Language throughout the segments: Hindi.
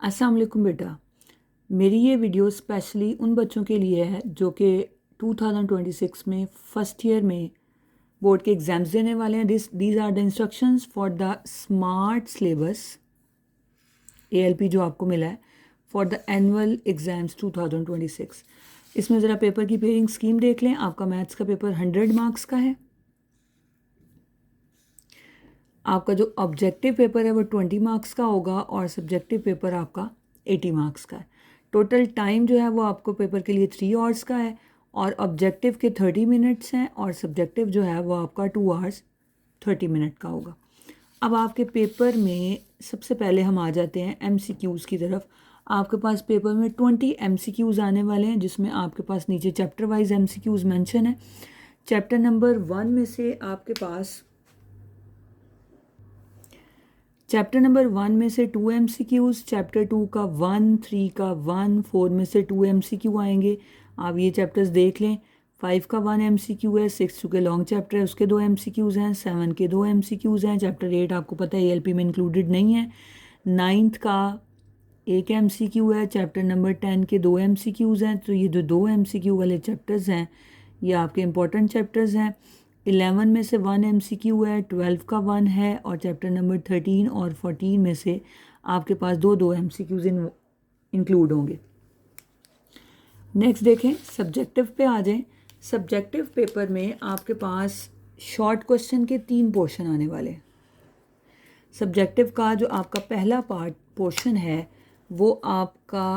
अस्सलाम वालेकुम बेटा। मेरी ये वीडियो स्पेशली उन बच्चों के लिए है जो कि 2026 में फ़र्स्ट ईयर में बोर्ड के एग्ज़ाम्स देने वाले हैं। These are the instructions for the smart syllabus ALP जो आपको मिला है फॉर द एनुअल एग्ज़ाम्स 2026। इसमें ज़रा पेपर की पेयरिंग स्कीम देख लें। आपका मैथ्स का पेपर 100 मार्क्स का है। आपका जो ऑब्जेक्टिव पेपर है वो 20 मार्क्स का होगा और सब्जेक्टिव पेपर आपका 80 मार्क्स का है। टोटल टाइम जो है वो आपको पेपर के लिए 3 आवर्स का है और ऑब्जेक्टिव के 30 मिनट्स हैं और सब्जेक्टिव जो है वो आपका 2 आवर्स 30 मिनट का होगा। अब आपके पेपर में सबसे पहले हम आ जाते हैं MCQs की तरफ। आपके पास पेपर में 20 MCQs आने वाले हैं जिसमें आपके पास नीचे चैप्टर वाइज MCQs मेंशन है। चैप्टर नंबर 1 में से आपके पास चैप्टर नंबर 1 में से 2 MCQs, चैप्टर 2 का 1, 3 का 1, 4 में से 2 MCQ आएंगे। आप ये चैप्टर्स देख लें। 5 का 1 MCQ है, 6 चूँकि लॉन्ग चैप्टर है उसके 2 MCQs हैं, 7 के 2 MCQs हैं, चैप्टर 8 आपको पता है ALP में इंक्लूडेड नहीं है। 9th का 1 MCQ है, चैप्टर नंबर 10 के 2 MCQs हैं। तो ये जो 2 MCQ वाले चैप्टर्स हैं ये आपके इंपॉर्टेंट चैप्टर्स हैं। 11 में से 1 MCQ है, 12 का 1 है और चैप्टर नंबर 13 और 14 में से आपके पास दो MCQs इंक्लूड होंगे। नेक्स्ट देखें, सब्जेक्टिव पे आ जाएं। सब्जेक्टिव पेपर में आपके पास शॉर्ट क्वेश्चन के 3 पोर्शन आने वाले हैं। सब्जेक्टिव का जो आपका पहला पोर्शन है वो आपका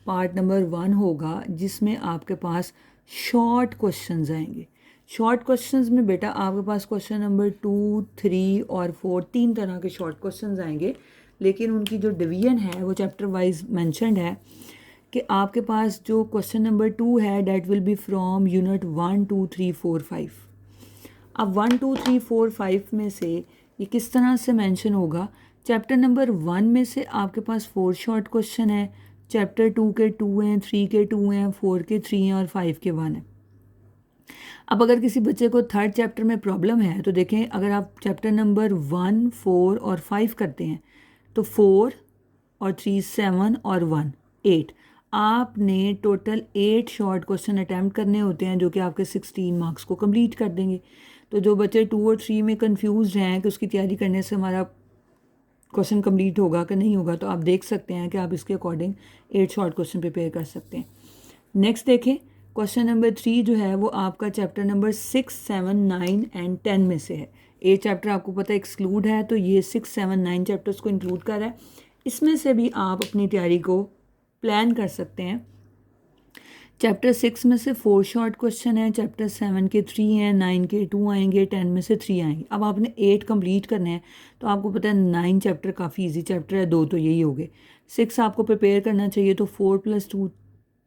पार्ट नंबर 1 होगा जिसमें आपके पास शॉर्ट क्वेश्चंस आएंगे। शॉर्ट क्वेश्चंस में बेटा आपके पास क्वेश्चन नंबर 2, 3 और 4 3 तरह के शॉर्ट क्वेश्चंस आएंगे, लेकिन उनकी जो डिवीजन है वो चैप्टर वाइज मेंशन्ड है कि आपके पास जो क्वेश्चन नंबर 2 है that will be from unit 1, 2, 3, 4, 5। अब 1, 2, 3, 4, 5 में से ये किस तरह से मेंशन होगा। चैप्टर नंबर 1 में से आपके पास 4 शॉर्ट क्वेश्चन है, चैप्टर 2 के 2 हैं, 3 के 2 हैं, 4 के 3 हैं और 5 के 1 हैं। अब अगर किसी बच्चे को थर्ड चैप्टर में प्रॉब्लम है तो देखें, अगर आप चैप्टर नंबर 1, 4 और 5 करते हैं तो 4 और 3 7 और 1 8। आपने टोटल 8 शॉर्ट क्वेश्चन अटैम्प्ट करने होते हैं जो कि आपके 16 मार्क्स को कंप्लीट कर देंगे। तो जो बच्चे 2 और 3 में कंफ्यूज हैं कि उसकी तैयारी करने से हमारा क्वेश्चन कंप्लीट होगा कि नहीं होगा, तो आप देख सकते हैं कि आप इसके अकॉर्डिंग 8 शॉर्ट क्वेश्चन प्रिपेयर कर सकते हैं। नेक्स्ट देखें, क्वेश्चन नंबर 3 जो है वो आपका चैप्टर नंबर 6, 7, 9 एंड 10 में से है। 8 चैप्टर आपको पता है एक्सक्लूड है, तो ये 6, 7, 9 चैप्टर्स को इंक्लूड कर रहा है। इसमें से भी आप अपनी तैयारी को प्लान कर सकते हैं। चैप्टर 6 में से 4 शॉर्ट क्वेश्चन है, चैप्टर 7 के 3 हैं, 9 के 2 आएंगे, 10 में से 3 आएंगे। अब आपने 8 कंप्लीट करने हैं, तो आपको पता है 9 चैप्टर काफ़ी इजी चैप्टर है, 2 तो यही हो गए। 6 आपको प्रिपेयर करना चाहिए, तो 4 + 2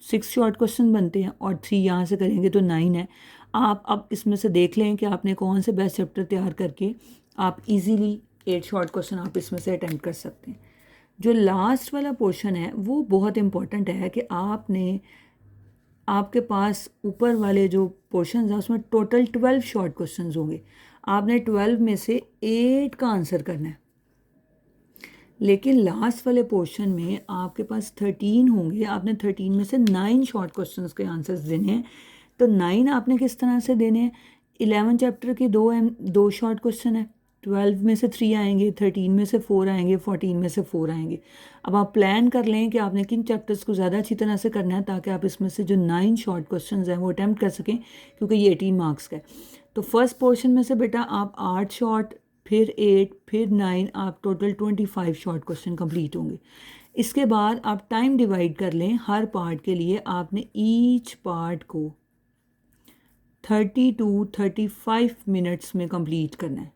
6 शॉर्ट क्वेश्चन बनते हैं और 3 यहाँ से करेंगे तो 9 है। आप अब इसमें से देख लें कि आपने कौन से बेस्ट चैप्टर तैयार करके आप इजीली 8 शॉर्ट क्वेश्चन आप इसमें से अटेम्प्ट कर सकते हैं। जो लास्ट वाला पोर्शन है वो बहुत इंपॉर्टेंट है कि आपके पास ऊपर वाले जो पोर्शन है उसमें टोटल 12 शॉर्ट क्वेश्चंस होंगे। आपने 12 में से 8 का आंसर करना है, लेकिन लास्ट वाले पोर्शन में आपके पास 13 होंगे। आपने 13 में से 9 शॉर्ट क्वेश्चंस के आंसर्स देने हैं। तो 9 आपने किस तरह से देने हैं। 11 चैप्टर के 2 शॉर्ट क्वेश्चन है, 12 में से 3 आएंगे, 13 में से 4 आएंगे, 14 में से 4 आएंगे। अब आप प्लान कर लें कि आपने किन चैप्टर्स को ज़्यादा अच्छी तरह से करना है ताकि आप इसमें से जो 9 शॉर्ट क्वेश्चन हैं वो अटैम्प्ट कर सकें, क्योंकि ये 18 मार्क्स का है। तो फर्स्ट पोर्शन में से बेटा आप 8 शॉर्ट, फिर 8, फिर 9, आप टोटल 25 शॉर्ट क्वेश्चन कंप्लीट होंगे। इसके बाद आप टाइम डिवाइड कर लें। हर पार्ट के लिए आपने ईच पार्ट को 30 to 35 मिनट्स में कंप्लीट करना है।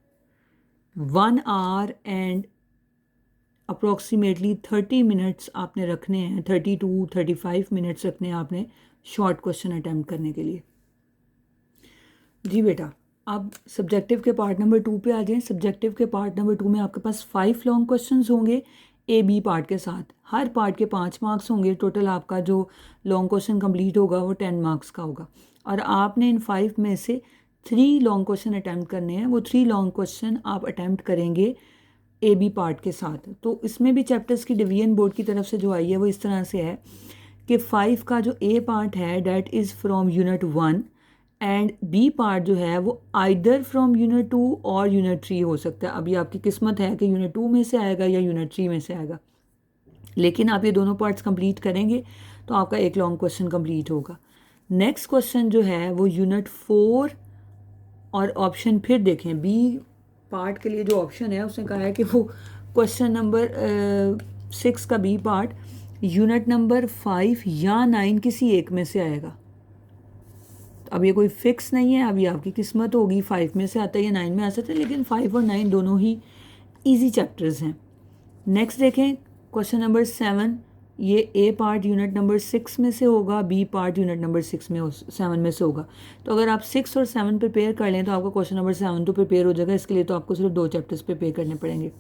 1 आवर एंड अप्रोक्सीमेटली 30 मिनट्स आपने रखने हैं, 30 to 35 मिनट्स रखने हैं आपने शॉर्ट क्वेश्चन अटैम्प्ट करने के लिए। जी बेटा, अब सब्जेक्टिव के पार्ट नंबर 2 पे आ जाएं। सब्जेक्टिव के पार्ट नंबर 2 में आपके पास 5 लॉन्ग क्वेश्चंस होंगे A-B पार्ट के साथ। हर पार्ट के 5 मार्क्स होंगे। टोटल आपका जो लॉन्ग क्वेश्चन कंप्लीट होगा वो 10 मार्क्स का होगा और आपने इन 5 में से 3 लॉन्ग क्वेश्चन अटैम्प्ट करने हैं। वो 3 लॉन्ग क्वेश्चन आप अटैम्प्ट करेंगे ए बी पार्ट के साथ। तो इसमें भी चैप्टर्स की डिवीजन बोर्ड की तरफ से जो आई है वो इस तरह से है कि 5 का जो ए पार्ट है that is from unit 1 and B part जो है वो आइदर फ्रॉम यूनिट 2 और यूनिट 3 हो सकता है। अभी आपकी किस्मत है कि यूनिट 2 में से आएगा या यूनिट 3 में से आएगा, लेकिन आप ये दोनों पार्ट्स कंप्लीट करेंगे तो आपका एक लॉन्ग क्वेश्चन कंप्लीट होगा। नेक्स्ट क्वेश्चन जो है वो यूनिट 4 और ऑप्शन फिर देखें बी पार्ट के लिए जो ऑप्शन है उसने कहा है कि वो क्वेश्चन नंबर 6 का बी पार्ट यूनिट नंबर 5 या 9 किसी एक में से आएगा। अब ये कोई फिक्स नहीं है, अभी आपकी किस्मत होगी 5 में से आता है या 9 में आ सकता है, लेकिन 5 और 9 दोनों ही इजी चैप्टर्स हैं। नेक्स्ट देखें क्वेश्चन नंबर 7, ये ए पार्ट यूनिट नंबर 6 में से होगा, बी पार्ट यूनिट नंबर 7 में से होगा। तो अगर आप 6 और 7 प्रिपेयर कर लें तो आपका क्वेश्चन नंबर 7 तो प्रिपेयर हो जाएगा। इसके लिए तो आपको सिर्फ 2 चैप्टर्स प्रिपेयर करने पड़ेंगे।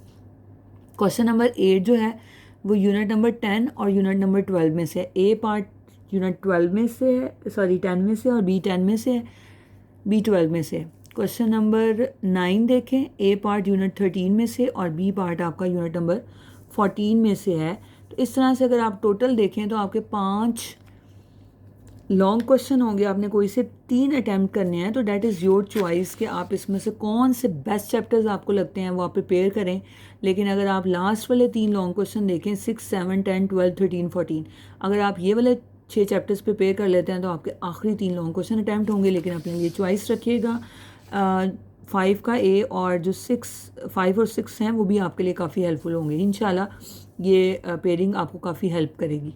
क्वेश्चन नंबर 8 जो है वो यूनिट नंबर 10 और यूनिट नंबर 12 में से है। ए पार्ट यूनिट 12 में से है, सॉरी 10 में से, और बी 10 में से है, बी 12 में से है। क्वेश्चन नंबर 9 देखें, ए पार्ट यूनिट 13 में से और बी पार्ट आपका यूनिट नंबर 14 में से है। तो इस तरह से अगर आप टोटल देखें तो आपके 5 लॉन्ग क्वेश्चन होंगे, आपने कोई से 3 अटैम्प्ट करने हैं। तो डैट इज़ योर चॉइस कि आप इसमें से कौन से बेस्ट चैप्टर्स आपको लगते हैं वो आप प्रिपेयर करें। लेकिन अगर आप लास्ट वाले 3 लॉन्ग क्वेश्चन देखें 6, 7, 10, 12, 13, 14, अगर आप ये वाले 6 चैप्टर्स प्रिपेयर कर लेते हैं तो आपके आखिरी 3 लॉन्ग क्वेश्चन अटैम्प्ट होंगे। लेकिन अपने लिए चॉइस रखिएगा। 5 का ए और जो 5 और 6 हैं वो भी आपके लिए काफ़ी हेल्पफुल होंगे। इंशाल्लाह ये पेयरिंग आपको काफ़ी हेल्प करेगी।